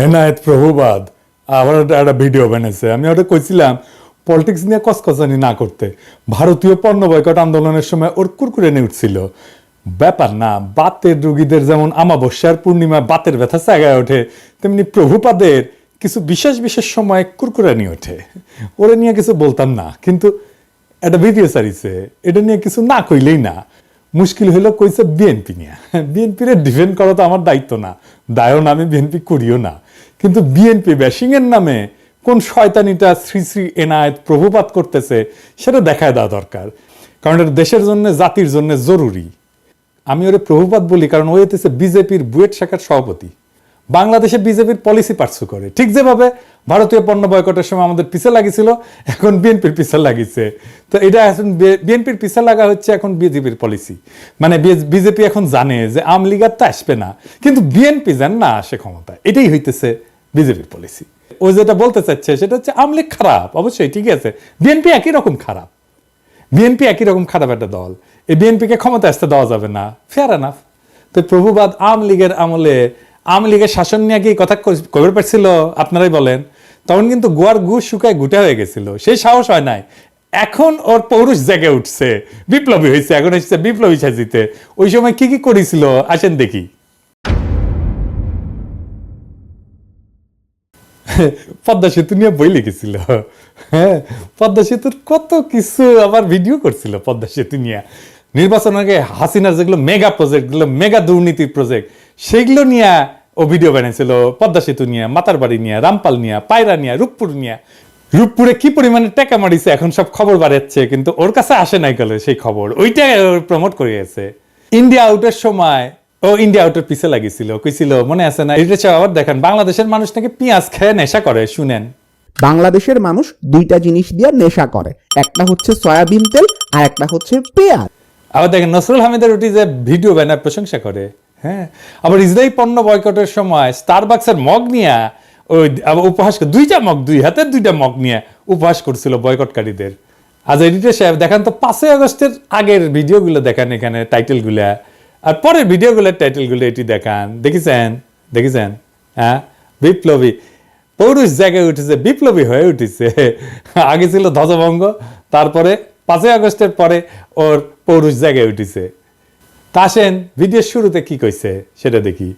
এনায়েত প্রভুবাদ আবার একটা ভিডিও বানিয়েছে। আমি ওটা কইছিলাম পলিটিক্স নিয়ে কসকসানি না করতে। ভারতীয় পণ্য বয়কট আন্দোলনের সময় ওর কুরকুরে নিয়ে উঠছিল। ব্যাপার না, বাতের রোগীদের যেমন আমাবস্যার পূর্ণিমা বাতের ব্যথা জায়গায় ওঠে, তেমনি প্রভুপাদের কিছু বিশেষ বিশেষ সময় কুরকুরে নিয়ে ওঠে। ওরা নিয়ে কিছু বলতাম না, কিন্তু একটা ভিডিও সারিছে, এটা নিয়ে কিছু না কইলেই না। মুশকিল হইলো কইছে বিএনপি নিয়ে। বিএনপির ডিফেন্ড করা তো আমার দায়িত্ব না, দায়ও না, আমি বিএনপি করিও না। কিন্তু বিএনপি ব্যাশিং এর নামে কোন শয়তানিটা শ্রী শ্রী এনায়েত প্রভুপাত করতেছে সেটা দেখায় দেওয়া দরকার, কারণ এটা দেশের জন্য জাতির জন্য জরুরি। আমি ওরে প্রভুপাত বলি কারণ ও হইতেছে বিজেপির বুয়েট শাখার সভাপতি। বাংলাদেশে বিজেপির পলিসি পার্সু করে, ঠিক যেভাবে ভারতীয় পণ্য বয়কটের সময় আমাদের পিছে লাগিয়েছিল, এখন বিএনপির পিছে লাগিয়েছে। তো এটা এখন বিএনপির পিছে লাগা হচ্ছে এখন বিজেপির পলিসি। মানে বিজেপি এখন জানে যে আওয়ামী লীগ আর তো আসবে না, কিন্তু বিএনপি যেন না আসে ক্ষমতা, এটাই হইতেছে বিজেপির পলিসি। ও যেটা বলতে চাচ্ছে সেটা হচ্ছে আওয়ামী লীগ খারাপ, অবশ্যই ঠিক আছে, বিএনপি একই রকম খারাপ। বিএনপি একই রকম খারাপ একটা দল, এই বিএনপিকে ক্ষমতা আসতে দেওয়া যাবে না, ফেয়ার এনাফ। তো প্রভুবাদ আওয়ামী লীগের আমলে আওয়ামী লীগের শাসন নিয়ে কি কথা কবে পারছিল আপনারাই বলেন? তখন কিন্তু গোয়ার গু শুকায় গুটা হয়ে গেছিল, সেই সাহস হয় নাই। এখন ওর পৌরুষ জেগে উঠছে, বিপ্লবী হয়েছে, এখন এসেছে বিপ্লবী সাজিতে। ওই সময় কি কি করেছিল আসেন দেখি। পদ্মা সেতু নিয়ে বই লিখেছিল, হ্যাঁ, পদ্মা সেতুর কত কিছু আবার ভিডিও করছিল পদ্মা সেতু নিয়ে। নির্বাচন আগে হাসিনার যেগুলো মেগা প্রজেক্ট, গুলো মেগা দুর্নীতির প্রজেক্ট, সেগুলো নিয়ে ও ভিডিও বানিয়েছিল। পদ্মা সেতু নিয়ে, মাতারবাড়ি নিয়ে, রামপাল নিয়ে, পায়রা নিয়ে, রূপপুর নিয়ে। রূপপুরে কি পরিমাণে টাকা মারিছে এখন সব খবর বাড়াচ্ছে, কিন্তু ওর কাছে আসে নাই গেলে সেই খবর, ওইটা প্রমোট করে গেছে। ইন্ডিয়া আউটের সময় ও ইন্ডিয়া আউটের পিছে লাগিয়েছিল, কইছিল মনে আছে না? এটা আবার দেখেন, বাংলাদেশের মানুষ নাকি পেঁয়াজ খেয়ে নেশা করে। শুনেন, বাংলাদেশের মানুষ দুইটা জিনিস দিয়ে নেশা করে, একটা হচ্ছে সয়াবিন তেল আর একটা হচ্ছে পেঁয়াজ। আবার দেখেন নসরুল হামিদের ওটি যে ভিডিও ব্যানার প্রশংসা করে, হ্যাঁ। আবার ইসরায়েল পণ্য বয়কটের সময় স্টারবাক্সের মগ নিয়ে ওই উপহাস, দুইটা মগ, দুই হাতের দুইটা মগ নিয়ে উপহাস করছিল বয়কটকারীদের। আজ এডিটর সাহেব দেখান তো 5ই আগস্টের আগের ভিডিওগুলো দেখান, এখানে টাইটেলগুলা, আর পরের ভিডিওগুলোর টাইটেলগুলো এটি দেখান। দেখেছেন? হ্যাঁ, বিপ্লবী পৌরুষ জায়গায় উঠেছে, বিপ্লবী হয়ে উঠেছে। আগে ছিল ধ্বজভঙ্গ, তারপরে 5ই আগস্টের পরে ওর পৌরুষ জায়গায় উঠেছে। তা আসেন ভিডিওর শুরুতে কি কইছে সেটা দেখি।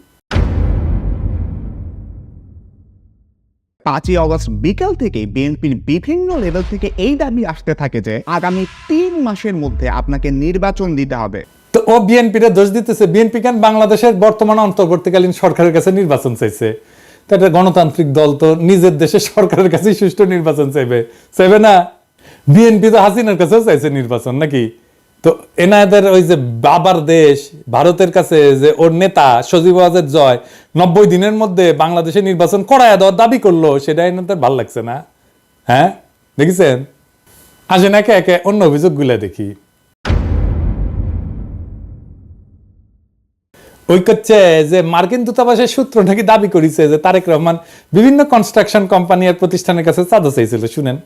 5ই অগস্ট বিকাল থেকে বিএনপির বিভিন্ন লেভেল থেকে এই দাবি আসতে থাকে যে আগামী 3 মাসের মধ্যে আপনাকে নির্বাচন দিতে হবে। তো ও বিএনপির দোষ দিতেছে। বিএনপি কেন বাংলাদেশের বর্তমান অন্তর্বর্তীকালীন সরকারের কাছে নির্বাচন চাইছে? তো একটা গণতান্ত্রিক দল তো নিজের দেশের সরকারের কাছে সুষ্ঠু নির্বাচন চাইবে না? বিএনপি তো হাসিনার কাছেও চাইছে নির্বাচন নাকি? তো এনাদের ওই যে বাবার দেশ ভারতের কাছে যে ওর নেতা সজীব ওয়াজেদ জয় 90 দিনের মধ্যে বাংলাদেশে নির্বাচন করায় দেওয়ার দাবি করলো, সেটা এনাদের ভালো লাগছে না? হ্যাঁ, দেখেছেন? আসেন একে একে অন্য অভিযোগগুলো দেখি। ওই করছে যে মার্কিন দূতাবাসের সূত্র নাকি দাবি করেছে যে তারেক রহমান বিভিন্ন কনস্ট্রাকশন কোম্পানি আর প্রতিষ্ঠানের কাছে চাঁদা চাইছিল। শুনেন,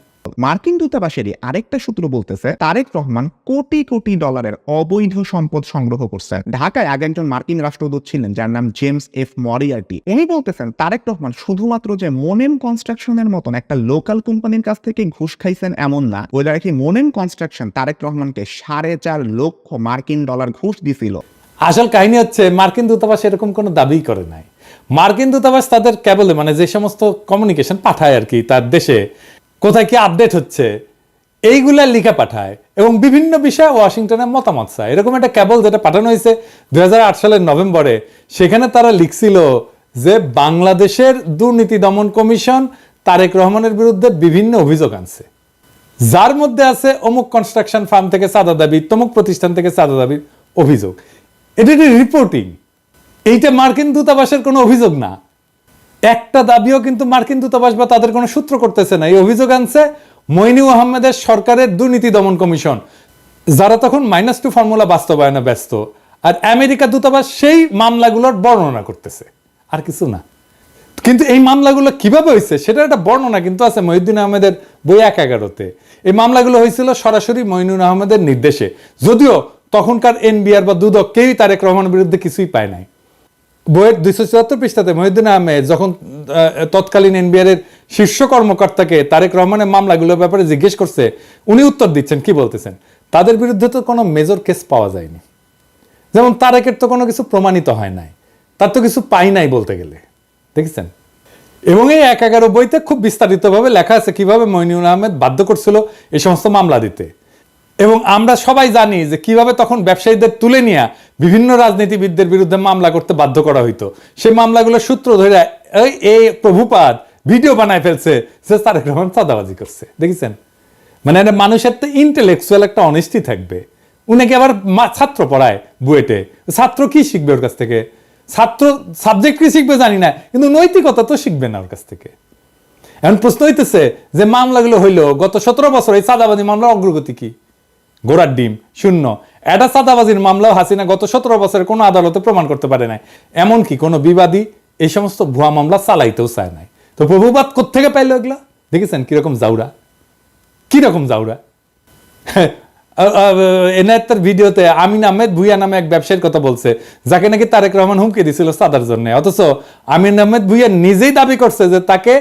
মার্কিন দূতাবাসেরই আরেকটা সূত্র বলতেছে তারেক রহমান কোটি কোটি ডলারের অবৈধ সম্পদ সংগ্রহ করছেন। ঢাকায় আগে একজন মার্কিন রাষ্ট্রদূত ছিলেন যার নাম জেমস এফ মরিয়ার্টি। উনি বলতেছেন তারেক রহমান শুধুমাত্র যে মোনেম কনস্ট্রাকশনের মতন একটা লোকাল কোম্পানির কাছ থেকে ঘুষ খাইছেন এমন না, ওই কি মোনেম কনস্ট্রাকশন তারেক রহমানকে 4.5 লক্ষ মার্কিন ডলার ঘুষ দিছিল। আসল কাহিনী হচ্ছে মার্কিন দূতাবাস এরকম কোনো দাবি করে নাই। মার্কিন দূতাবাস তাদের কেবলে মানে যে সমস্ত কমিউনিকেশন পাঠায় আর কি, তার দেশে কোথায় কি আপডেট হচ্ছে এইগুলা লিখে পাঠায় এবং বিভিন্ন বিষয়ে ওয়াশিংটনে মতামত চায়। এরকম একটা কেবল যেটা পাঠানো হয়েছে 2008 সালের নভেম্বরে, সেখানে তারা লিখছিল যে বাংলাদেশের দুর্নীতি দমন কমিশন তারেক রহমানের বিরুদ্ধে বিভিন্ন অভিযোগ আনছে, যার মধ্যে আছে অমুক কনস্ট্রাকশন ফার্ম থেকে চাঁদা দাবি, তমুক প্রতিষ্ঠান থেকে চাঁদা দাবির অভিযোগ। এটা রিপোর্টিং, এইটা মার্কিন দূতাবাসের কোনো অভিযোগ না। একটা দাবিও কিন্তু মার্কিন দূতাবাস বা তাদের কোনো সূত্র করতেছে না। এই অভিযোগ আনছে মইনুল আহমেদের সরকারের দুর্নীতি দমন কমিশন, যারা তখন -2 ফর্মুলা বাস্তবায়নে ব্যস্ত, আর আমেরিকা দূতাবাস সেই মামলাগুলোর বর্ণনা করতেছে, আর কিছু না। কিন্তু এই মামলাগুলো কিভাবে হয়েছে সেটা একটা বর্ণনা কিন্তু আছে মহিউদ্দিন আহমেদের বই 1/11-তে। এই মামলাগুলো হয়েছিল সরাসরি মইনুল আহমেদের নির্দেশে, যদিও তখনকার এনবিআর বা দুদক কেউই তারেক রহমানের বিরুদ্ধে কিছুই পায় নাই। বইয়ের 274 পৃষ্ঠাতে মহিউদ্দিন আহমেদ যখন তৎকালীন এনবিআর এর শীর্ষ কর্মকর্তাকে তারেক রহমানের মামলাগুলোর ব্যাপারে জিজ্ঞেস করছে, উনি উত্তর দিচ্ছেন, কি বলতেছেন, তাদের বিরুদ্ধে তো কোনো মেজর কেস পাওয়া যায়নি, যেমন তারেকের তো কোনো কিছু প্রমাণিত হয় নাই, তার তো কিছু পাই নাই বলতে গেলে, দেখেছেন। এবং এই 1/11 বইতে খুব বিস্তারিতভাবে লেখা আছে কিভাবে মইনুল আহমেদ বাধ্য করছিল এই সমস্ত মামলা দিতে। এবং আমরা সবাই জানি যে কিভাবে তখন ব্যবসায়ীদের তুলে নিয়ে বিভিন্ন রাজনীতিবিদদের বিরুদ্ধে মামলা করতে বাধ্য করা হইতো। সেই মামলাগুলোর সূত্র ধরে এই প্রভুপাদ ভিডিও বানায় ফেলছে যে তারেক রহমান চাঁদাবাজি করছে, দেখেছেন। মানে মানুষের তো ইন্টেলেকচুয়াল একটা অনেস্টি থাকবে। উনাকে আবার ছাত্র পড়ায় বুয়েটে, ছাত্র কি শিখবে ওর কাছ থেকে? ছাত্র সাবজেক্ট কি শিখবে জানি না, কিন্তু নৈতিকতা তো শিখবে না ওর কাছ থেকে। এখন প্রশ্ন হইতেছে যে মামলাগুলো হইলো গত 17 বছর, এই চাঁদাবাজি মামলার অগ্রগতি কি? গোড়ার ডিম, শূন্য। এটা চাঁদাবাজির মামলাও হাসিনা গত 17 বছরে কোনো আদালতে প্রমাণ করতে পারে নাই, এমনকি কোনো বিবাদী এই সমস্ত ভুয়া মামলা চালাইতেও চায় নাই। তো প্রভুবাদ কোত্থেকে পাইলো এগুলা? দেখেছেন কিরকম জাউরা, কিরকম জাউরা। এনায়েতের ভিডিওতে আমিন আহমেদ ভুইয়া নামে এক ব্যবসায়ীর কথা বলছে, যাকে নাকি তারেক রহমান হুমকি দিছিল চাঁদার জন্য। অথচ আমিন আহমেদ ভুইয়া নিজেই দাবি করছে যে তাকে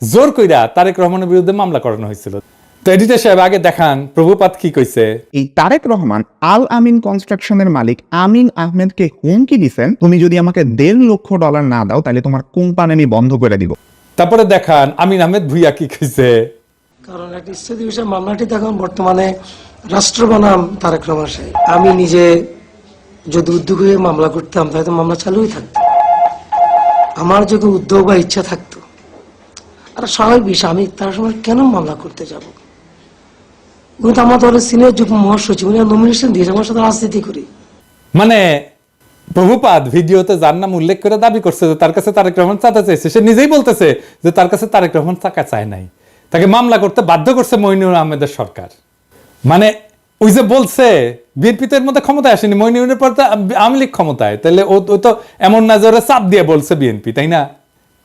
জোর কইরা তারেক রহমানের বিরুদ্ধে মামলা করানো হয়েছিল। তো এডিটর সাহেব আগে দেখান প্রভুপাত কি কইছে। এই তারেক রহমান আল আমিন কনস্ট্রাকশনের মালিক আমিন আহমেদকে হুমকি দিছেন, তুমি যদি আমাকে $1.5 লক্ষ না দাও তাহলে তোমার কোম্পানি আমি বন্ধ করে দিব। তারপরে দেখান আমিন আহমেদ ভুইয়া কি কইছে। কারণ একটা ইস্তেদি বিষয় মামলাটি দেখুন বর্তমানে রাষ্ট্র বনাম তারেক রহমান সাহেব। আমি নিজে যদি উদ্যোগ হয়ে মামলা করতাম তাহলে তো মামলা চালুই থাকতো। আমার যদি উদ্যোগ বা ইচ্ছা থাকতো, আর স্বাভাবিক বিষয়, আমি তার সময় কেন মামলা করতে যাব? উনি তো আমার দলের সিনিয়র যুগ্ম মহাসচিব, উনি নমিনেশন দিয়েছে, আমার সাথে রাজনীতি করি। মানে প্রভুপাদ ভিডিওতে যার নাম উল্লেখ করে দাবি করছে যে তার কাছে তারেক রহমান চাঁদা চাইছে, সে নিজেই বলতেছে যে তার কাছে তারেক রহমান টাকা চায় নাই, তাকে মামলা করতে বাধ্য করছে মইনুল আহমেদের সরকার। মানে ওই যে বলছে বিএনপি তো এর মধ্যে ক্ষমতায় আসেনি, মইনুলের পর তো আওয়ামী লীগ ক্ষমতায়, তাহলে ও তো এমন না যে ওরা চাপ দিয়ে বলছে বিএনপি, তাই না?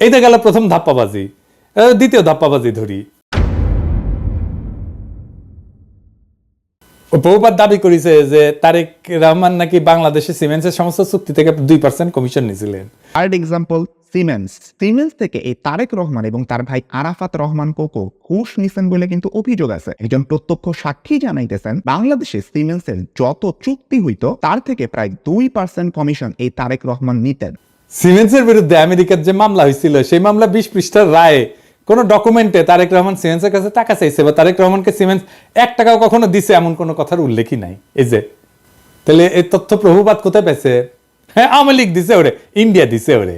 এইটা গেল প্রথম ধাপ্পাবাজি। দ্বিতীয় ধাপ্পাবাজি ধরি, প্রভুপাত দাবি করেছে যে তারেক রহমান নাকি বাংলাদেশে সিমেন্টসের সমস্ত চুক্তি থেকে 2% কমিশন নিয়েছিলেন। থার্ড এক্সাম্পল সিমেন্স থেকে এই তারেক রহমান এবং তার ভাই আরাফাত রহমান কোকো ঘুষ নিছেন বলে কিন্তু অভিযোগ আছে। একজন প্রত্যক্ষ সাক্ষী জানাইতেছেন বাংলাদেশে সিমেন্সের যত চুক্তি হইতো তার থেকে প্রায় 2% কমিশন এই তারেক রহমান নিতেন। সিমেন্সের বিরুদ্ধে আমেরিকার যে মামলা হয়েছিল সেই মামলা 20 পৃষ্ঠার রায়ে কোন ডকুমেন্টে তারেক রহমান সিমেন্সের কাছে টাকা চাইছে বা তারেক রহমানকে সিমেন্স 1 টাকাও কখনো দিছে এমন কোনো কথার উল্লেখই নাই। এই যে তাহলে এই তথ্য প্রভুপাত কোথায় পাইছে? হ্যাঁ, আওয়ামী লীগ দিছে ওরে, ইন্ডিয়া দিছে ওরে,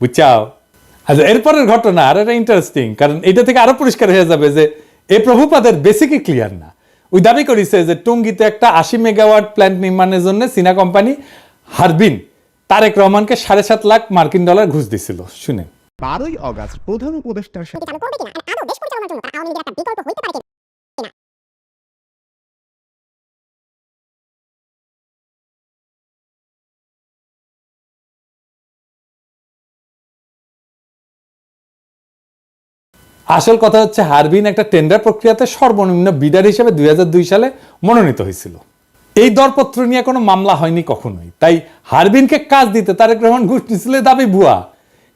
বুঝছাও। আচ্ছা, এরপরের ঘটনা আর এটা ইন্টারেস্টিং, কারণ এটা থেকে আরো পরিষ্কার হয়ে যাবে যে এই প্রভুপাদের বেসিকই ক্লিয়ার না। ওই দাবি করেছে যে টঙ্গীতে একটা 80 মেগাওয়াট প্ল্যান্ট নির্মাণের জন্য চীনা কোম্পানি হারবিন তারেক রহমানকে $7.5 লাখ মার্কিন ডলার ঘুষ দিছিল। শুনে 12ই অগাস্ট প্রধান উপদেষ্টার সাথে চালু করবে কিনা, আদৌ দেশ পরিচালনার জন্য তার আওয়ামী লীগের একটা বিকল্প হইতে পারে কিনা। আসল কথা হচ্ছে হারবিন একটা টেন্ডার প্রক্রিয়াতে সর্বনিম্ন বিডার হিসেবে 2002 সালে মনোনীত হয়েছিল। এই দরপত্র নিয়ে কোনো মামলা হয়নি কখনোই। তাই হারবিনকে কাজ দিতে তারেক রহমান ঘুষ নিছিল দাবি ভুয়া,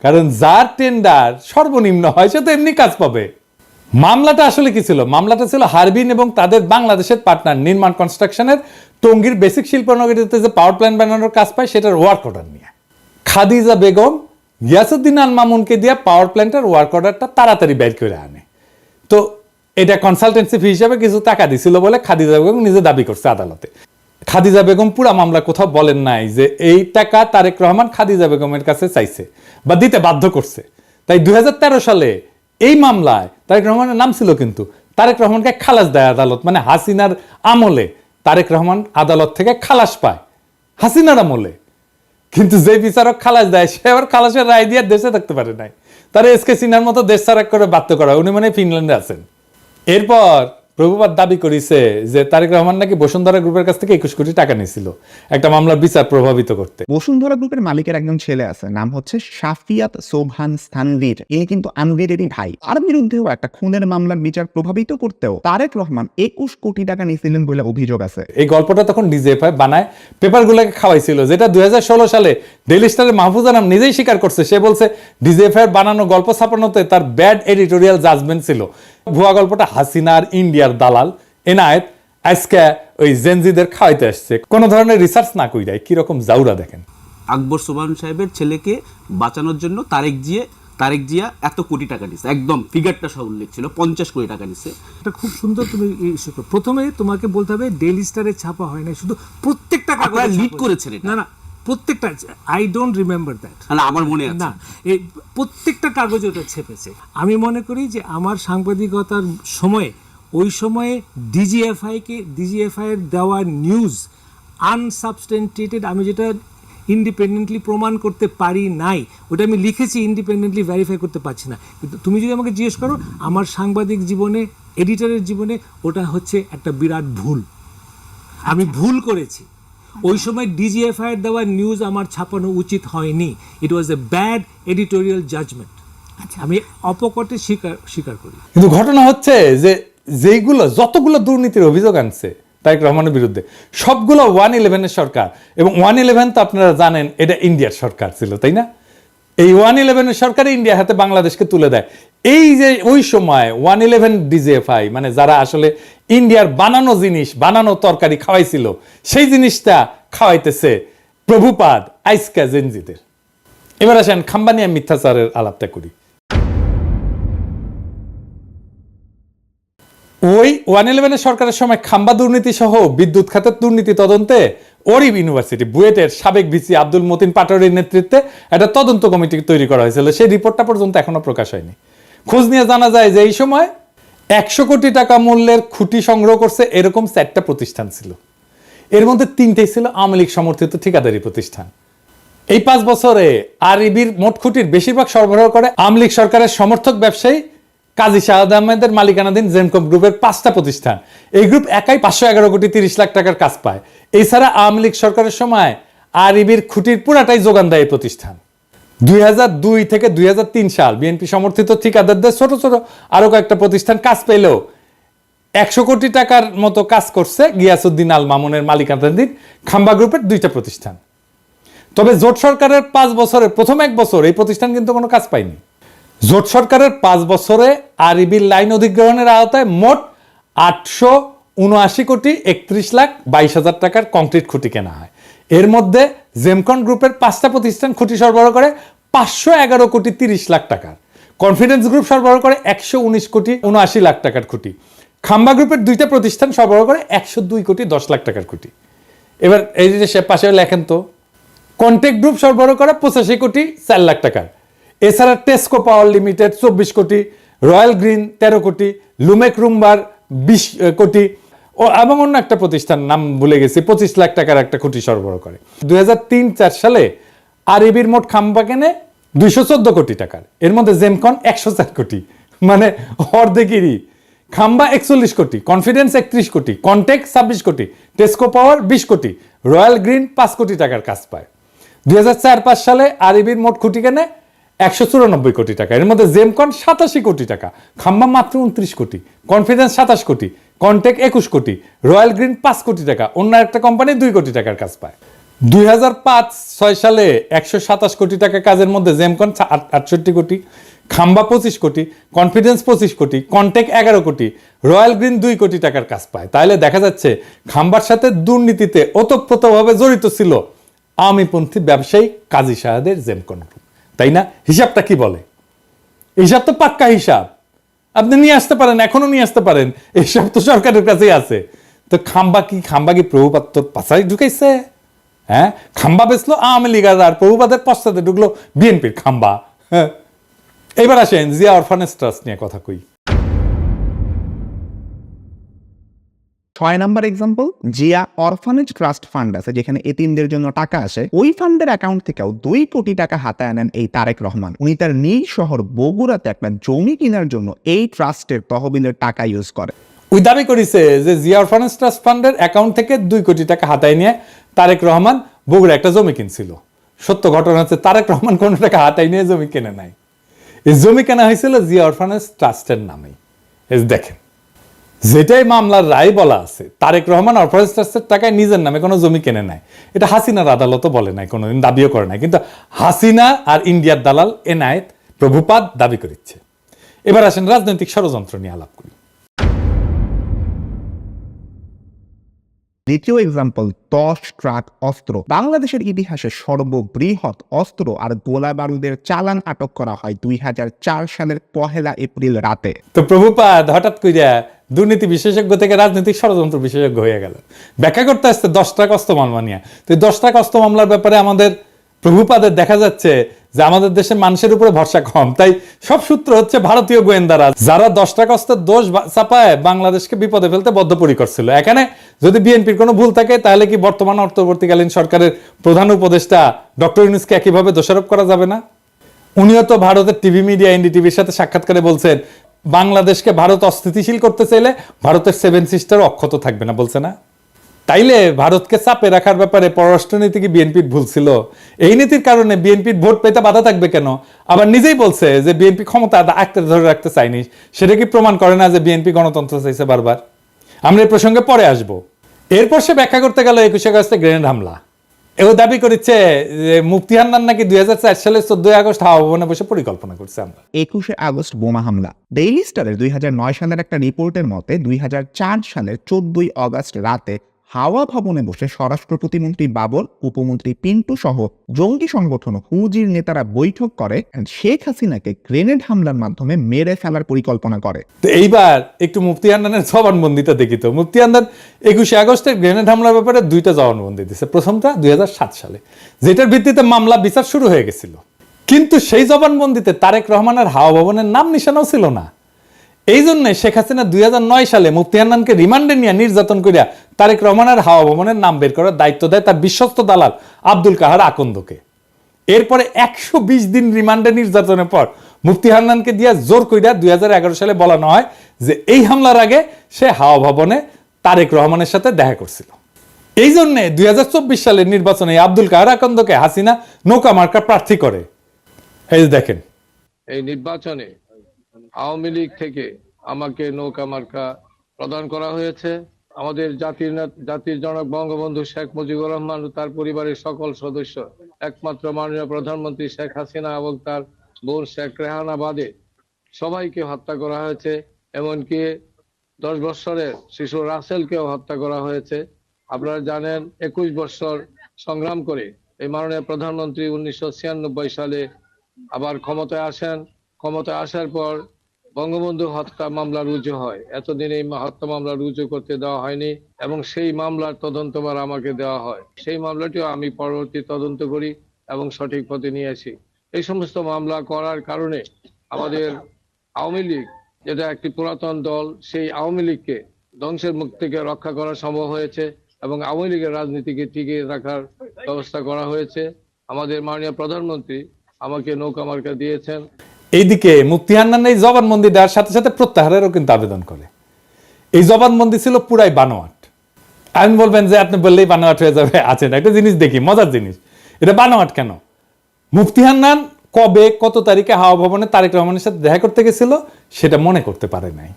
কারণ যার টেন্ডার সর্বনিম্ন হয় সে তো এমনি কাজ পাবে। মামলাটা আসলে কি ছিল? মামলাটা ছিল হারবিন এবং তাদের বাংলাদেশের পার্টনার নির্মাণ কনস্ট্রাকশনের টঙ্গীর বেসিক শিল্পনগরীতে যে পাওয়ার প্ল্যান্ট বানানোর কাজ পায় সেটার ওয়ার্ক অর্ডার নিয়ে। খাদিজা বেগম গিয়াসউদ্দিন আল মামুনকে দিয়ে পাওয়ার প্ল্যান্টের ওয়ার্ক অর্ডারটা তাড়াতাড়ি বের করে আনে। তো এটা কনসালটেন্সি ফি হিসাবে কিছু টাকা দিছিল বলে খাদিজা বেগম নিজে দাবি করছে আদালতে। খাদিজা বেগম পুরা মামলা কোথাও বলেন নাই যে এই টাকা তারেক রহমান খাদিজা বেগমের কাছে চাইছে বা দিতে বাধ্য করছে। তাই 2013 সালে এই মামলায় তারেক রহমানের নাম ছিল, কিন্তু তারেক রহমানকে খালাস দেয় আদালত। মানে হাসিনার আমলে তারেক রহমান আদালত থেকে খালাস পায়, হাসিনার আমলে। কিন্তু যে বিচারক খালাস দেয় সে আবার খালাসের রায় দিয়ে দেশে থাকতে পারে নাই, তারা এসকে সিনহার মতো দেশ ছাড়া করে বাধ্য করা। উনি মানে ফিনল্যান্ডে আছেন। এরপর প্রভুপাদ দাবি করেছে যে তারেক রহমান নাকি বসুন্ধরা গ্রুপের কাছ থেকে 21 কোটি টাকা নিয়েছিল একটা মামলার বিচার প্রভাবিত করতে। বসুন্ধরা গ্রুপের মালিকের একজন ছেলে আছে, নাম হচ্ছে শাফিয়াত সোবহান স্থানভীর। ইনি কিন্তু আনভীরেরই ভাই। আর বিরুদ্ধেও একটা খুনের মামলার বিচার প্রভাবিত করতেও তারেক রহমান 21 কোটি টাকা নিয়েছিলেন বলে অভিযোগ আছে। এই গল্পটা তখন ডিজিএফআই বানায় পেপারগুলোকে খাওয়াইছিল, যেটা 2016 সালে ডেইলি স্টারের মাহফুজ আনাম নিজেই স্বীকার করছে। সে বলছে ডিজিএফআই বানানো গল্প ছাপানোতে তার ব্যাড এডিটোরিয়াল জাজমেন্ট ছিল। ভুয়া গল্পটা হাসিনার ইন্ডিয়ার দালাল এনায়েত আজকে ওই জেনজিদের খাওয়াইতে আসছে, কোনো ধরনের রিসার্চ না কইরাই কিরকম জাউরা দেখেন। আকবর সোবহান সাহেবের ছেলেকে বাঁচানোর জন্য তারেক জিয়া এত কোটি টাকা দিচ্ছে, একদম ফিগারটা সব উল্লেখ ছিল, 50 কোটি টাকা দিচ্ছে। এটা খুব সুন্দর। তুমি প্রথমে তোমাকে বলতে হবে ডেইলি স্টারে ছাপা হয় না, শুধু প্রত্যেকটা কাগজে লিড করেছেন এটা। না প্রত্যেকটা, আই ডোন্ট রিমেম্বার দ্যাট। না আমার মনে আছে না, এই প্রত্যেকটা কাগজে ওটা ছেপেছে। আমি মনে করি যে আমার সাংবাদিকতার সময়ে ওই সময়ে ডিজিএফআই এর দেওয়া নিউজ আনসাবস্টেন্টেটেড, আমি যেটা ইন্ডিপেন্ডেন্টলি প্রমাণ করতে পারি নাই, ওটা আমি লিখেছি, ইন্ডিপেন্ডেন্টলি ভেরিফাই করতে পারছি না। কিন্তু তুমি যদি আমাকে জিজ্ঞেস করো আমার সাংবাদিক জীবনে, এডিটরের জীবনে ওটা হচ্ছে একটা বিরাট ভুল। আমি ভুল করেছি। ওই সময় ডিজিএফআই এর দেওয়া নিউজ আমার ছাপানো উচিত হয়নি। ইট ওয়াজ এ ব্যাড এডিটোরিয়াল জাজমেন্ট। আমি অপকটে স্বীকার করি। কিন্তু ঘটনা হচ্ছে যে যতগুলো দুর্নীতির অভিযোগ আনছে তারেক রহমানের বিরুদ্ধে, সবগুলো 111 সরকার, এবং 111 তো আপনারা জানেন এটা ইন্ডিয়ার সরকার ছিল, তাই না? এই 111 সরকার ইন্ডিয়া হাতে বাংলাদেশকে তুলে দেয়। এই যে ওই সময় 111 ডিজিএফআই মানে যারা আসলে ইন্ডিয়ার বানানো জিনিস, বানানো তরকারি খাওয়াইছিল, সেই জিনিসটা খাওয়াইতেছে প্রভুপাদ আইসকা জেনজিদের। এবার আসেন খাম্বানিয়া মিথ্যাচারের আলাপটা করি। ওই 111 সরকারের সময় খাম্বা দুর্নীতি সহ বিদ্যুৎ খাতের দুর্নীতি তদন্তে ওরিব ইউনিভার্সিটি বুয়েটের সাবেক ভিসি আব্দুল মতিন পাটোয়ারির নেতৃত্বে একটা তদন্ত কমিটি তৈরি করা হয়েছিল। সেই রিপোর্টটা পর্যন্ত এখনো প্রকাশ হয়নি। খোঁজ নিয়ে জানা যায় যে এই সময় 100 কোটি টাকা মূল্যের খুঁটি সংগ্রহ করছে এরকম 4টা প্রতিষ্ঠান ছিল। এর মধ্যে 3টেই ছিল আওয়ামী লীগ সমর্থিত ঠিকাদারি প্রতিষ্ঠান। এই 5 বছরে আরইবির মোট খুঁটির বেশিরভাগ সরবরাহ করে আওয়ামী লীগ সরকারের সমর্থক ব্যবসায়ী কাজী শাহাদ আহমেদের মালিকানাধীন জেমকম গ্রুপের 5টা প্রতিষ্ঠান। এই গ্রুপ একাই 511 কোটি 30 লাখ টাকার কাজ পায়। এছাড়া আওয়ামী লীগ সরকারের সময় আরইবির খুঁটির পুরাটাই যোগান দেয় এই প্রতিষ্ঠান। 2002 থেকে 2003 সাল বিএনপি সমর্থিত ঠিকাদারদের ছোট ছোট আরো কয়েকটা প্রতিষ্ঠান কাজ পেলেও 100 কোটি টাকার মতো কাজ করছে গিয়াসউদ্দিন আল মামুনের মালিকানাধীন খাম্বা গ্রুপের 2টা প্রতিষ্ঠান। তবে জোট সরকারের 5 বছরের প্রথম 1 বছর এই প্রতিষ্ঠান কিন্তু কোনো কাজ পায়নি। জোট সরকারের 5 বছরে আরইবির লাইন অধিগ্রহণের আওতায় মোট 879 কোটি 31 লাখ 22 হাজার টাকার কংক্রিট খুঁটি কেনা হয়। এর মধ্যে জেমকন গ্রুপের 5টা প্রতিষ্ঠান খুঁটি সরবরাহ করে 511 কোটি 30 লাখ টাকার, কনফিডেন্স গ্রুপ সরবরাহ করে 119 কোটি 79 লাখ টাকার খুঁটি, খাম্বা গ্রুপের 2টা প্রতিষ্ঠান সরবরাহ করে 102 কোটি 10 লাখ টাকার খুঁটি। এবার এই যে সে পাশে লেখেন তো, কন্টেক্ট গ্রুপ সরবরাহ করে 85 কোটি 4 লাখ টাকার। এছাড়া টেস্কো পাওয়ার লিমিটেড 24 কোটি, রয়্যাল গ্রিন 13 কোটি, লুমেক রুম্বার 20 কোটি ও এবং অন্য একটা প্রতিষ্ঠান নাম ভুলে গেছি 25 লাখ টাকার একটা খুঁটি সরবরাহ করে। 2003-4 সালে আরইবির মোট খাম্বা কেনে 214 কোটি টাকার। এর মধ্যে জেমকন 104 কোটি, মানে অর্ধেকেরই। খাম্বা 41 কোটি, কনফিডেন্স 31 কোটি, কন্টেক্ট 26 কোটি, টেস্কো পাওয়ার 20 কোটি, রয়্যাল গ্রিন 5 কোটি টাকার কাজ পায়। 2004-5 সালে আরইবির মোট খুঁটি কেনে 194 কোটি টাকা। এর মধ্যে জেমকন 87 কোটি টাকা, খাম্বা মাত্র 29 কোটি, কনফিডেন্স 27 কোটি, কন্টেক্ট 21 কোটি, রয়্যাল গ্রিন 5 কোটি টাকা, অন্য একটা কোম্পানি 2 কোটি টাকার কাজ পায়। 2005-6 সালে 127 কোটি টাকা কাজের মধ্যে জেমকন 68 কোটি, খাম্বা 25 কোটি, কনফিডেন্স 25 কোটি, কন্টেক্ট 11 কোটি, রয়্যাল গ্রিন 2 কোটি টাকার কাজ পায়। তাহলে দেখা যাচ্ছে খাম্বার সাথে দুর্নীতিতে ওতপ্রোতভাবে জড়িত ছিল আওয়ামীপন্থী ব্যবসায়ী কাজী শাহাদের জেমকন গ্রুপ, তাই না? হিসাবটা কি বলে? হিসাব তো পাক্কা হিসাব, আপনি নিয়ে আসতে পারেন, এখনো নিয়ে আসতে পারেন, এইসব তো সরকারের কাছেই আছে। তো খাম্বা কি প্রভুপাত পাশায় ঢুকাইছে? হ্যাঁ, খাম্বা বেচলো আওয়ামী লীগ আর প্রভুপাতের পশ্চাতে ঢুকলো বিএনপির খাম্বা। হ্যাঁ, এবার আসেন জিয়া অরফানেজ ট্রাস্ট নিয়ে কথা কই। 6 number example, Zia orphanage trust fund আছে যেখানে এতিমদের জন্য টাকা আসে। ওই ফান্ডের অ্যাকাউন্ট থেকেও 2 কোটি টাকা হাতে আনেন এই তারেক রহমান। উনি তার নিজ শহর বগুড়াতে একটা জমি কেনার জন্য এই ট্রাস্টের তহবিলের টাকা ইউজ করে। ওই দাবি করেছে যে জিয়া অরফানেজ ট্রাস্ট ফান্ডের অ্যাকাউন্ট থেকে 2 কোটি টাকা হাতায় নিয়ে তারেক রহমান বগুড়া একটা জমি কিনছিল। সত্য ঘটনা হচ্ছে তারেক রহমান কোনো টাকা হাতায় নিয়ে জমি কেনে নাই, এই জমি কেনা হয়েছিল জিয়া অরফানেজ ট্রাস্টের নামে। দেখেন, যেটাই মামলার রায় বলা আছে, তারেক রহমান অরফানেজ ট্রাস্টের টাকায় নিজের নামে কোনো জমি কেনে নাই, এটা হাসিনার আদালতও বলে নাই, কোনোদিন দাবিও করে নাই, কিন্তু হাসিনা আর ইন্ডিয়ার দালাল এনায়েত প্রভুপাদ দাবি করেছে। এবার আসেন রাজনৈতিক ষড়যন্ত্র নিয়ে আলাপ করি। দ্বিতীয় এক্সাম্পল, 10 ট্রাক অস্ত্র। বাংলাদেশের ইতিহাসে সর্ববৃহৎ অস্ত্র আর গোলা বারুদের চালান আটক করা হয় 2004 সালের 1 এপ্রিল রাতে। তো প্রভুপাদ হঠাৎ কইরা দুর্নীতি বিশেষজ্ঞ থেকে রাজনৈতিক ষড়যন্ত্র বিশেষজ্ঞ হয়ে গেল, ব্যাখ্যা করতে আসছে 10 ট্রাক অস্ত্র মামলা নিয়ে। তো 10 ট্রাক অস্ত্র মামলার ব্যাপারে আমাদের প্রভুপাদের দেখা যাচ্ছে যে আমাদের দেশের মানুষের উপরে ভরসা কম, তাই সব সূত্র হচ্ছে ভারতীয় গোয়েন্দারা, যারা 10 ট্রাক অস্ত্রের দোষ চাপায় বাংলাদেশকে বিপদে ফেলতে বদ্ধপরিকর ছিল। এখানে যদি বিএনপির কোনো ভুল থাকে, তাহলে কি বর্তমান অন্তর্বর্তীকালীন সরকারের প্রধান উপদেষ্টা ডক্টর ইউনূসকে একইভাবে দোষারোপ করা যাবে না? উনিও তো ভারতের টিভি মিডিয়া এনডিটিভির সাথে সাক্ষাৎকারে বলছেন, বাংলাদেশকে ভারত অস্থিতিশীল করতে চাইলে ভারতের 7 সিস্টার অক্ষত থাকবে না, বলছে না? তাইলে ভারতকে চাপে রাখার ব্যাপারে পররাষ্ট্রনীতি কি বিএনপির ভুল ছিল? এই নীতির কারণে বিএনপির ভোট পেতে বাধা থাকবে কেন? আবার নিজেই বলছে যে বিএনপি ক্ষমতা আঁকড়ে ধরে রাখতে চায়নি, সেটা কি প্রমাণ করে না যে বিএনপি গণতন্ত্র চাইছে বারবার? আমরা এই প্রসঙ্গে পরে আসব। এরপর সে ব্যাখ্যা করতে গেল 21 আগস্টে গ্রেনেড হামলা। এও দাবি করেছে যে মুফতি হান্নান নাকি 2004 সালের 14 আগস্ট হাওয়া ভবনে বসে পরিকল্পনা করছে। আমরা 21 আগস্ট বোমা হামলা। ডেইলি স্টারের 2009 সালের একটা রিপোর্টের মতে 2004 সালের 14 আগস্ট রাতে হাওয়া ভবনে বসে স্বরাষ্ট্র প্রতিমন্ত্রী বাবর, উপমন্ত্রী পিন্টু সহ জঙ্গি সংগঠন হুজির নেতারা বৈঠক করে শেখ হাসিনাকে গ্রেনেড হামলার মাধ্যমে মেরে ফেলার পরিকল্পনা করে। তো এইবার একটু মুফতি হান্নানের জবানবন্দিটা দেখি তো। মুফতি হান্নান 21 আগস্টের গ্রেনেড হামলার ব্যাপারে 2টা জবানবন্দি দিয়েছে। প্রথমটা 2007 সালে, যেটার ভিত্তিতে মামলা বিচার শুরু হয়ে গেছিল, কিন্তু সেই জবানবন্দিতে তারেক রহমানের হাওয়া ভবনের নাম নিশানাও ছিল না। এই জন্য শেখ হাসিনা 2009 সালে মুফতি হান্নানকে রিমান্ডে নিয়ে নির্যাতন করিয়া তারেক রহমানের হাওয়া ভবনের নাম বের করার দায়িত্ব দেয় তার বিশ্বস্ত দালাল আব্দুল কাহার আকন্দকে। এরপরে 120 দিন রিমান্ডে নির্যাতনের পর মুফতি হান্নানকে দিয়া জোর কইরা 2011 সালে বলানো হয় যে এই হামলার আগে সে হাওয়া ভবনে তারেক রহমানের সাথে দেখা করছিল। এই জন্য 2024 সালের নির্বাচনে আব্দুল কাহার আকন্দকে হাসিনা নৌকা মার্কা প্রার্থী করে। এই দেখেন, এই নির্বাচনে আওয়ামী লীগ থেকে আমাকে নৌকা মার্কা প্রদান করা হয়েছে। আমাদের জাতির জনক বঙ্গবন্ধু শেখ মুজিবুর রহমান ও তার পরিবারের সকল সদস্য, একমাত্র মাননীয় প্রধানমন্ত্রী শেখ হাসিনা এবং তার বোন শেখ রেহানা বাদে সবাইকে হত্যা করা হয়েছে। এমনকি 10 বছরের শিশু রাসেলকেও হত্যা করা হয়েছে। আপনারা জানেন 21 বছর সংগ্রাম করে এই মাননীয় প্রধানমন্ত্রী 1996 সালে আবার ক্ষমতায় আসেন। ক্ষমতায় আসার পর বঙ্গবন্ধু হত্যা মামলা রুজু হয়। এতদিন এই হত্যা মামলা রুজু করতে দেওয়া হয়নি এবং সেই মামলার তদন্তভার আমাকে দেওয়া হয়। সেই মামলাটিও আমি পরবর্তী তদন্ত করি এবং সঠিক পথে নিয়ে আসি। এই সমস্ত মামলা করার কারণে আমাদের আওয়ামী লীগ, যেটা একটি পুরাতন দল, সেই আওয়ামী লীগকে ধ্বংসের মুখ থেকে রক্ষা করা সম্ভব হয়েছে এবং আওয়ামী লীগের রাজনীতিকে টিকিয়ে রাখার ব্যবস্থা করা হয়েছে। আমাদের মাননীয় প্রধানমন্ত্রী আমাকে নৌকা মার্কা দিয়েছেন। এইদিকে মুফতি হান্নান এই জবানবন্দি দেওয়ার সাথে সাথে প্রত্যাহারেরও কিন্তু আবেদন করে। এই জবানবন্দি ছিল পুরাই বানোয়াট। আপনি বলবেন যে আপনি বললেই বানোয়াট হয়ে যাবে, আছে না একটা জিনিস দেখি, মজার জিনিস। এটা বানোয়াট কেন? মুফতি হান্নান কবে কত তারিখে হাওয়া ভবনে তারেক রহমানের সাথে দেখা করতে গেছিল সেটা মনে করতে পারে নাই,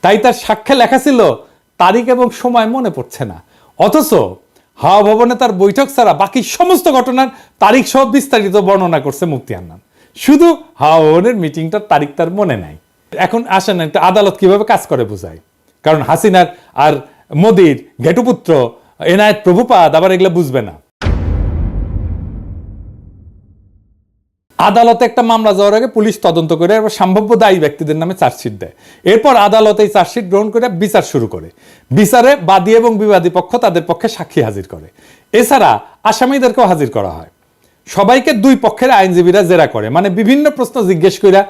তাই তার সাক্ষ্যে লেখা ছিল তারিখ এবং সময় মনে পড়ছে না। অথচ হাওয়া ভবনে তার বৈঠক ছাড়া বাকি সমস্ত ঘটনার তারিখ সহ বিস্তারিত বর্ণনা করছে মুফতি হান্নান। শুধু হাওয়া ভবনের মিটিংটার তারিখ তার মনে নাই। এখন আসেন একটা আদালত কিভাবে কাজ করে বোঝায়, কারণ হাসিনার আর মোদির ঘেটুপুত্র এনায়েত প্রভুপাদ আবার এগুলো বুঝবে না। আদালতে একটা মামলা যাওয়ার আগে পুলিশ তদন্ত করে এবার সম্ভাব্য দায়ী ব্যক্তিদের নামে চার্জশিট দেয়। এরপর আদালত এই চার্জশিট গ্রহণ করে বিচার শুরু করে। বিচারে বাদী এবং বিবাদী পক্ষ তাদের পক্ষে সাক্ষী হাজির করে। এছাড়া আসামিদেরকেও হাজির করা হয়। সবাইকে দুই পক্ষের আইনজীবীরা জেরা করে, মানে বিভিন্ন প্রশ্ন জিজ্ঞেস করে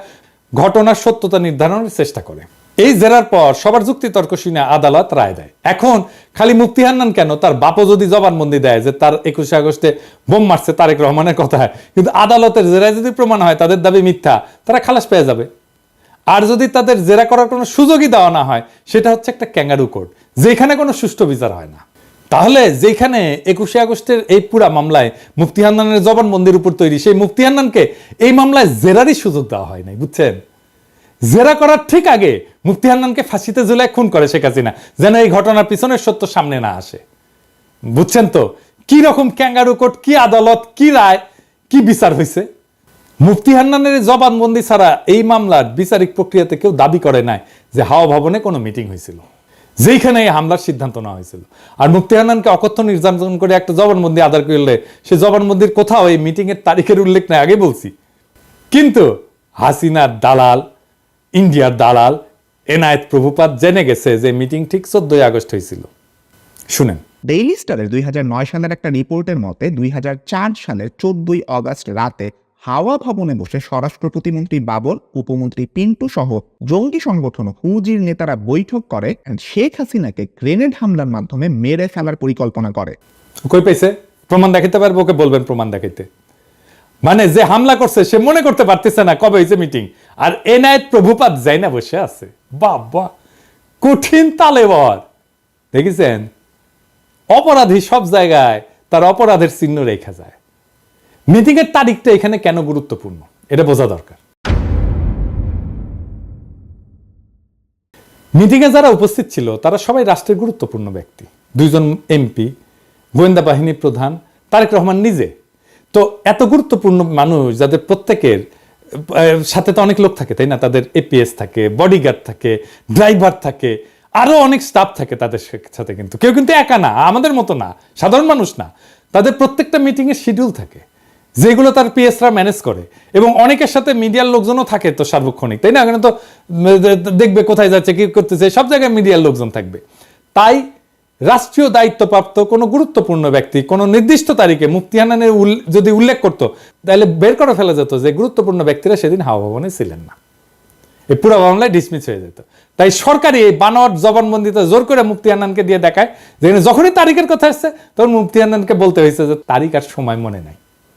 ঘটনার সত্যতা নির্ধারণের চেষ্টা করে। এই জেরার পর সবার যুক্তি তর্ক শুনে আদালত রায় দেয়। এখন খালি মুফতি হান্নান কেন, তার বাপও যদি জবানবন্দি দেয় যে তার 21 আগস্টে বোম মারছে তারেক রহমানের কথা, কিন্তু আদালতের জেরায় যদি প্রমাণ হয় তাদের দাবি মিথ্যা, তারা খালাস পেয়ে যাবে। আর যদি তাদের জেরা করার কোনো সুযোগই দেওয়া না হয়, সেটা হচ্ছে একটা ক্যাঙ্গারু কোর্ট, যেখানে কোনো সুষ্ঠু বিচার হয় না। তাহলে যেখানে 21শে আগস্টের এই পুরা মামলায় মুফতি হান্নানের জবানবন্দির উপর তৈরি, সেই মুফতি হান্নানকে এই মামলায় জেরারই সুযোগ দেওয়া হয় নাই, বুঝছেন? জেরা করার ঠিক আগে মুফতি হান্নানকে ফাঁসিতে ঝুলায় খুন করে শেখ হাসিনা, যেন এই ঘটনার পিছনের সত্য সামনে না আসে। বুঝছেন তো কি রকম ক্যাঙ্গারু কোর্ট, কি আদালত, কি রায়, কি বিচার হয়েছে? মুফতি হান্নানের জবানবন্দি ছাড়া এই মামলার বিচারিক প্রক্রিয়াতে কেউ দাবি করে নাই যে হাওয়া ভবনে কোনো মিটিং হয়েছিল, যেখানে এই হামলার সিদ্ধান্ত নেওয়া হয়েছিল। আর মুফতি হান্নানকে অকথ্য নির্যাতন করে একটা জবানবন্দি আদার করলে সে জবানবন্দির কোথাও এই মিটিং এর তারিখের উল্লেখ নাই, আগে বলছি। কিন্তু হাসিনার দালাল, ইন্ডিয়ার দালাল এনায়েত প্রভুপাত জেনে গেছে যে মিটিং ঠিক 14ই আগস্ট হয়েছিল। শুনেন, ডেইলি স্টারের 2009 সালের একটা রিপোর্টের মতে 2004 সালের 14ই অগস্ট রাতে হাওয়া ভবনে বসে স্বরাষ্ট্র প্রতিমন্ত্রী বাবর, উপমন্ত্রী পিন্টু সহ জঙ্গি সংগঠন হুজির নেতারা বৈঠক করে and শেখ হাসিনাকে গ্রেনেড হামলার মাধ্যমে মেরে ফেলার পরিকল্পনা করে। কই পেয়েছে? প্রমাণ দেখাতে পারবো? ওকে বলবেন প্রমাণ দেখাইতে। মানে যে হামলা করছে সে মনে করতে পারতেছে না কবে হয়েছে মিটিং, আর এনায়েত প্রভুপাত যাই না বসে আছে। বাবা, কঠিন তালেবর। দেখেছেন, অপরাধী সব জায়গায় তার অপরাধের চিহ্ন রেখা যায়। মিটিং এর তারিখটা এখানে কেন গুরুত্বপূর্ণ এটা বোঝা দরকার। মিটিং এ যারা উপস্থিত ছিল তারা সবাই রাষ্ট্রের গুরুত্বপূর্ণ ব্যক্তি, 2 জন এমপি, গোয়েন্দা বাহিনী প্রধান, তারেক রহমান নিজে। তো এত গুরুত্বপূর্ণ মানুষ যাদের প্রত্যেকের সাথে তো অনেক লোক থাকে, তাই না? তাদের এপিএস থাকে, বডিগার্ড থাকে, ড্রাইভার থাকে, আরো অনেক স্টাফ থাকে তাদের সাথে। কিন্তু কেউ কিন্তু একা না, আমাদের মতো না, সাধারণ মানুষ না। তাদের প্রত্যেকটা মিটিং এর শিডিউল থাকে, যেগুলো তার পিএসরা ম্যানেজ করে, এবং অনেকের সাথে মিডিয়ার লোকজনও থাকে তো সার্বক্ষণিক, তাই না? এখানে তো দেখবে কোথায় যাচ্ছে, কি করতেছে, সব জায়গায় মিডিয়ার লোকজন থাকবে। তাই রাষ্ট্রীয় দায়িত্বপ্রাপ্ত কোনো গুরুত্বপূর্ণ ব্যক্তি কোনো নির্দিষ্ট তারিখে মুফতি হান্নানের যদি উল্লেখ করতো, তাহলে বের করে ফেলা যেত যে গুরুত্বপূর্ণ ব্যক্তিরা সেদিন হাওয়া ভবনে ছিলেন না, এই পুরো মামলায় ডিসমিস হয়ে যেত। তাই সরকারি এই বানোয়াট জবানবন্দিতে জোর করে মুফতি হান্নানকে দিয়ে দেখায়, যেখানে যখনই তারিখের কথা আসছে তখন মুফতি হান্নানকে বলতে হয়েছে যে তারিখ আর সময় মনে নাই।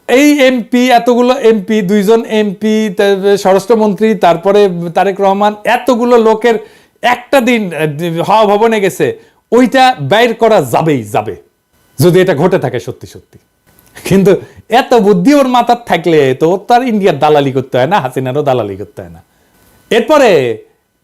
এই এমপি, এতগুলো এমপি, 2 জন এমপি, স্বরাষ্ট্রমন্ত্রী, তারপরে তারেক রহমান, এতগুলো লোকের একটা দিন হাওয়া ভবনে গেছে, ওইটা বাইর করা যাবেই যাবে যদি এটা ঘটে থাকে সত্যি সত্যি। কিন্তু এত বুদ্ধি ওর মাথার থাকলে তো ওর তার ইন্ডিয়ার দালালি করতে হয় না, হাসিনারও দালালি করতে হয় না। এরপরে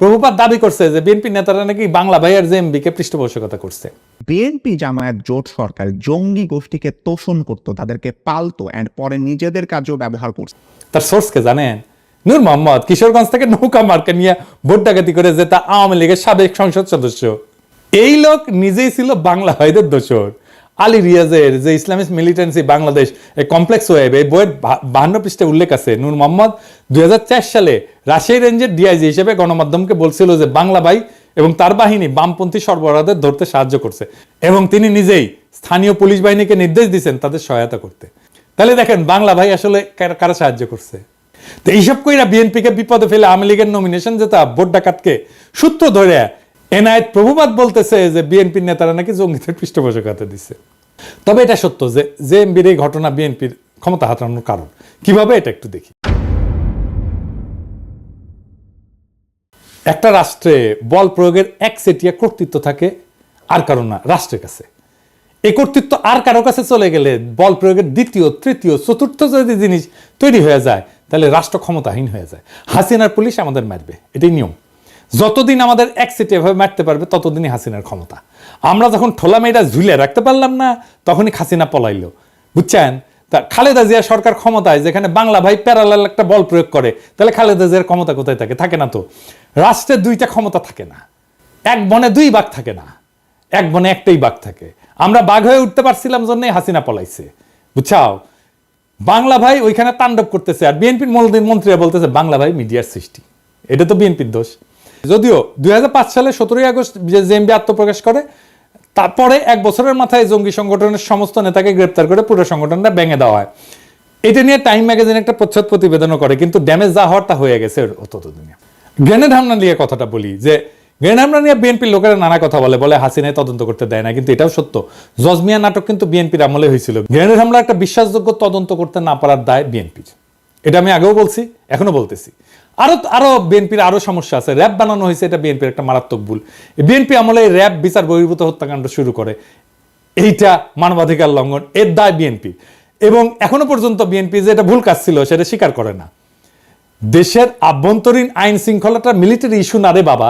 প্রভুপাত দাবি করছে যে বিএনপি নেতারা নাকি বাংলা ভাইয়ের জেএমবিকে পৃষ্ঠপোষকতা করছে। বিএনপি জামায়াত জোট সরকার জঙ্গি গোষ্ঠীকে তোষণ করত, তাদেরকে পালতো এন্ড পরে নিজেদের কাজেও ব্যবহার করছে। তার সোর্সকে জানেন? নূর মোহাম্মদ কিশোরগঞ্জ থেকে নৌকা মার্কা নিয়ে ভোট ডাকাতি করে যে তা আওয়ামী লীগের সাবেক সংসদ সদস্য। এই লোক নিজেই ছিল বাংলা ভাইদের দোসর। আলী রিয়াজের যে Islamic militancy Bangladesh complex web, এই বইয়ের 52 পৃষ্ঠায় উল্লেখ আছে নূর মোহাম্মদ 2004 সালে রাজশাহী রেঞ্জের ডিআইজি হিসেবে গণমাধ্যমকে বলছিল যে বাংলা ভাই এবং তার বাহিনী বামপন্থী সরবরাহদের ধরতে সাহায্য করছে, এবং তিনি নিজেই স্থানীয় পুলিশ বাহিনীকে নির্দেশ দিয়েছেন তাদের সহায়তা করতে। তাহলে দেখেন বাংলা ভাই আসলে কারা সাহায্য করছে। তো এইসব কইরা বিএনপিকে বিপদে ফেলে আওয়ামী লীগের নমিনেশন যেটা ভোট ডাকাতকে সূত্র ধরে এনায়েত প্রভুপাত বলতেছে যে বিএনপির নেতারা নাকি জঙ্গিদের পৃষ্ঠপোষকতা দিচ্ছে। তবে এটা সত্য যে জেএমবির এই ঘটনা বিএনপির ক্ষমতা হারানোর কারণ। কিভাবে এটা একটু দেখি। একটা রাষ্ট্রে বল প্রয়োগের একচেটিয়া কর্তৃত্ব থাকে আর কারণ না, রাষ্ট্রের কাছে। এই কর্তৃত্ব আর কারো কাছে চলে গেলে বল প্রয়োগের দ্বিতীয়, তৃতীয়, চতুর্থ যদি জিনিস তৈরি হয়ে যায় তাহলে রাষ্ট্র ক্ষমতাহীন হয়ে যায়। হাসিনার পুলিশ আমাদের মারবে, এটাই নিয়ম। যতদিন আমাদের একচেটিয়া ভাবে মারতে পারবে ততদিনই হাসিনার ক্ষমতা। আমরা যখন ঠোলা মেয়েরা ঝুলে রাখতে পারলাম না তখনই হাসিনা পলাইলো, বুঝছেন? তা খালেদা জিয়া সরকার ক্ষমতায়, যেখানে বাংলা ভাই প্যারালাল একটা বল প্রয়োগ করে, তাহলে খালেদা জিয়ার ক্ষমতা কোথায় থাকে? থাকে না তো। রাষ্ট্রের 2টা ক্ষমতা থাকে না, এক বনে 2 বাঘ থাকে না, এক বনে একটাই বাঘ থাকে। আমরা বাঘ হয়ে উঠতে পারছিলাম জন্যই হাসিনা পলাইছে, বুঝছাও? বাংলা ভাই ওইখানে তাণ্ডব করতেছে, আর বিএনপির মন্ত্রীরা বলতেছে বাংলা ভাই মিডিয়ার সৃষ্টি। এটা তো বিএনপির দোষ। যদিও 2005 সালে 17ই আগস্ট জেএমবি আত্মপ্রকাশ করে, তারপরে 1 বছরের মাথায় জঙ্গি সংগঠনের সমস্ত নেতাকে গ্রেপ্তার করে পুরো সংগঠনটা ভেঙে দেওয়া হয়। এটা নিয়ে টাইম ম্যাগাজিন একটা প্রচ্ছদ প্রতিবেদনও করে, কিন্তু ড্যামেজ যা হওয়ার তা হয়ে গেছে ততদিনে। গ্রেনেড হামলা নিয়ে কথাটা বলি, যে গ্রেনেড হামলা নিয়ে বিএনপির লোকেরা নানা কথা বলে হাসিনায় তদন্ত করতে দেয় না, কিন্তু এটাও সত্য। জজমিয়া নাটক কিন্তু বিএনপির আমলে হয়েছিল। গ্রেনেড হামলা একটা বিশ্বাসযোগ্য তদন্ত করতে না পারার দায় বিএনপির। এটা আমি আগেও বলছি, এখনো বলতেছি। আরো বিএনপির আরো সমস্যা আছে। র্যাব বানানো হয়েছে, এটা বিএনপির একটা মারাত্মক ভুল। বিএনপি আমলে র্যাব বিচার বহির্ভূত হত্যাকাণ্ড শুরু করে, এইটা মানবাধিকার লঙ্ঘন, এর দায় বিএনপি। এবং এখনো পর্যন্ত বিএনপি যে এটা ভুল কাজ ছিল সেটা স্বীকার করে না। দেশের আভ্যন্তরীণ আইন শৃঙ্খলাটা মিলিটারি ইস্যু না রে বাবা,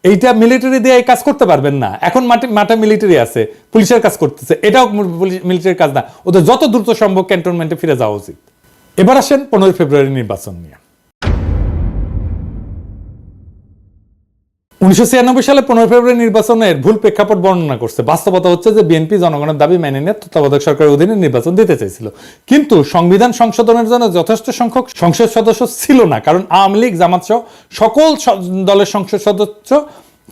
এইটা মিলিটারি দিয়ে এই কাজ করতে পারবেন না। এখন মাঠে মিলিটারি আছে, পুলিশের কাজ করতেছে, এটাও মিলিটারির কাজ না। ওদের যত দ্রুত সম্ভব ক্যান্টনমেন্টে ফিরে যাওয়া উচিত। এবার আসেন 15 ফেব্রুয়ারি নির্বাচন নিয়ে। 1996 সালে 15 ফেব্রুয়ারি নির্বাচনের ভুল প্রেক্ষাপট বর্ণনা করছে। বাস্তবতা হচ্ছে যে বিএনপি জনগণের দাবি মেনে নিয়ে তত্ত্বাবধায়ক সরকারের অধীনে নির্বাচন দিতে চাইছিল, কিন্তু সংবিধান সংশোধনের জন্য যথেষ্ট সংখ্যক সংসদ সদস্য ছিল না, কারণ আওয়ামী লীগ, জামাত সহ সকল দলের সংসদ সদস্য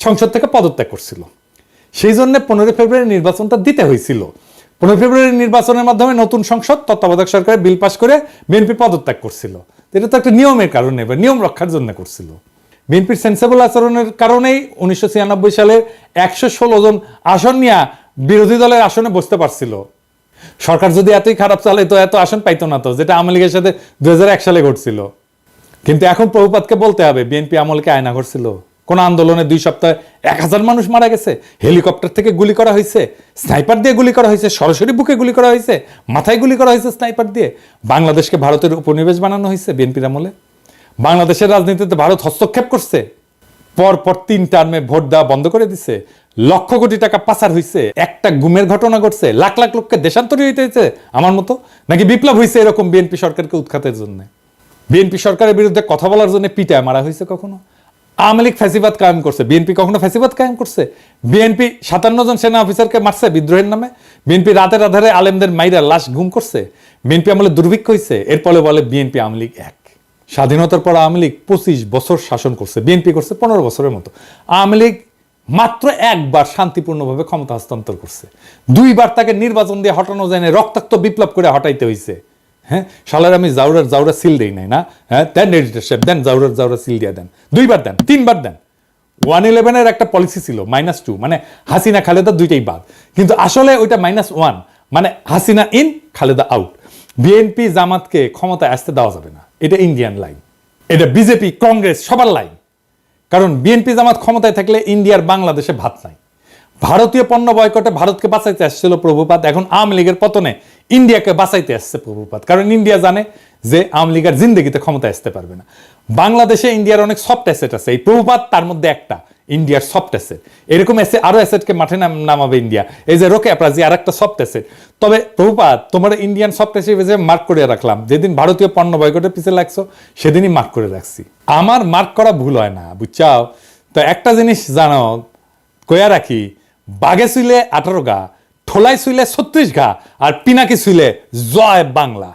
সংসদ থেকে পদত্যাগ করছিল। সেই জন্য 15 ফেব্রুয়ারি নির্বাচনটা দিতে হয়েছিল। 15 ফেব্রুয়ারি নির্বাচনের মাধ্যমে নতুন সংসদ তত্ত্বাবধায়ক সরকারের বিল পাস করে বিএনপি পদত্যাগ করছিল। এটা তো একটা নিয়মের কারণে বা নিয়ম রক্ষার জন্য করছিল। বিএনপির সেন্সেবল আচরণের কারণেই 1996 সালে 116 জন আসন নিয়ে বিরোধী দলের আসনে বসতে পারছিল। সরকার যদি এতই খারাপ চলে তো এত আসন পাইতো না, তো যেটা আওয়ামী লীগের সাথে 2001 সালে ঘটছিল। কিন্তু এখন প্রভুপাতকে বলতে হবে, বিএনপি আমলকে আয়না ঘটছিল? কোন আন্দোলনে 2 সপ্তাহে 1000 মানুষ মারা গেছে, হেলিকপ্টার থেকে গুলি করা হয়েছে, স্নাইপার দিয়ে গুলি করা হয়েছে, সরাসরি বুকে গুলি করা হয়েছে, মাথায় গুলি করা হয়েছে স্নাইপার দিয়ে। বাংলাদেশকে ভারতের উপনিবেশ বানানো হয়েছে বিএনপির আমলে। বাংলাদেশের রাজনীতিতে ভারত হস্তক্ষেপ করছে, পর 3 টার্মে ভোট দেওয়া বন্ধ করে দিছে, লক্ষ কোটি টাকা পাচার হয়েছে, একটা গুমের ঘটনা ঘটছে, লাখ লাখ লোককে দেশান্তরী হইতে হয়েছে আমার মতো, নাকি বিপ্লব হয়েছে এরকম বিএনপি সরকারকে উৎখাতের জন্য? বিএনপি সরকারের বিরুদ্ধে কথা বলার জন্য পিটায় মারা হয়েছে কখনো? আওয়ামী লীগ ফ্যাসিবাদ কায়েম করছে, বিএনপি কখনো ফ্যাসিবাদ কায়েম করছে? বিএনপি 57 জন সেনা অফিসারকে মারছে বিদ্রোহের নামে? বিএনপি রাতের আধারে আলেমদের মাইরা লাশ গুম করছে? বিএনপি আমলে দুর্ভিক্ষ হয়েছে? এরপরে বলে বিএনপি আওয়ামী লীগ এক। স্বাধীনতার পর আওয়ামী লীগ 25 বছর শাসন করছে, বিএনপি করছে 15 বছরের মতো। আওয়ামী লীগ মাত্র একবার শান্তিপূর্ণভাবে ক্ষমতা হস্তান্তর করছে, 2 বার তাকে নির্বাচন দিয়ে হটানো যায় না, রক্তাক্ত বিপ্লব করে হটাইতে হয়েছে। হ্যাঁ, শালার আমি জাউরা সিল দেই নাই না? হ্যাঁ, দেন এডিটর সাহেব, দেন জাউরা সিল দিয়ে দেন, 2 বার দেন, 3 বার দেন। 111 একটা পলিসি ছিল -2, মানে হাসিনা খালেদা দুইটাই বাদ, কিন্তু আসলে ওইটা -1, মানে Hasina in Khaleda out. BNP জামাতকে ক্ষমতায় আসতে দেওয়া যাবে না, এটা ইন্ডিয়ান লাইন, এটা বিজেপি কংগ্রেস সবার লাইন। কারণ বিএনপি জামাত ক্ষমতায় থাকলে ইন্ডিয়ার বাংলাদেশে ভাত নাই। ভারতীয় পণ্য বয়কটে ভারতকে বাঁচাইতে আসছিল প্রভুপাত, এখন আওয়ামী লীগের পতনে ইন্ডিয়াকে বাঁচাইতে আসছে প্রভুপাত, কারণ ইন্ডিয়া জানে যে আওয়ামী লীগের জিন্দগিতে ক্ষমতায় আসতে পারবে না। বাংলাদেশে ইন্ডিয়ার অনেক সফট অ্যাসেট আছে, এই প্রভুপাত তার মধ্যে একটা, ইন্ডিয়ার সফট অ্যাসেট। এরকম আরো অ্যাসেটকে মাঠে নামাবে ইন্ডিয়া, এই যে রোকে অ্যাপ্রাজি আর একটা সফট অ্যাসেট। তবে প্রভুপাত, তোমার ইন্ডিয়ান সফট অ্যাসেট মার্ক করে রাখলাম, যেদিন ভারতীয় পণ্য বয়কটের পিছিয়ে লাগছো সেদিনই মার্ক করে রাখছি। আমার মার্ক করা ভুল হয় না, বুঝছাও? তো একটা জিনিস জানো, কয়া রাখি, বাঘে শুইলে 18 গা, ঠোলায় শুইলে 36 ঘা, আর পিনাকি শুইলে জয় বাংলা।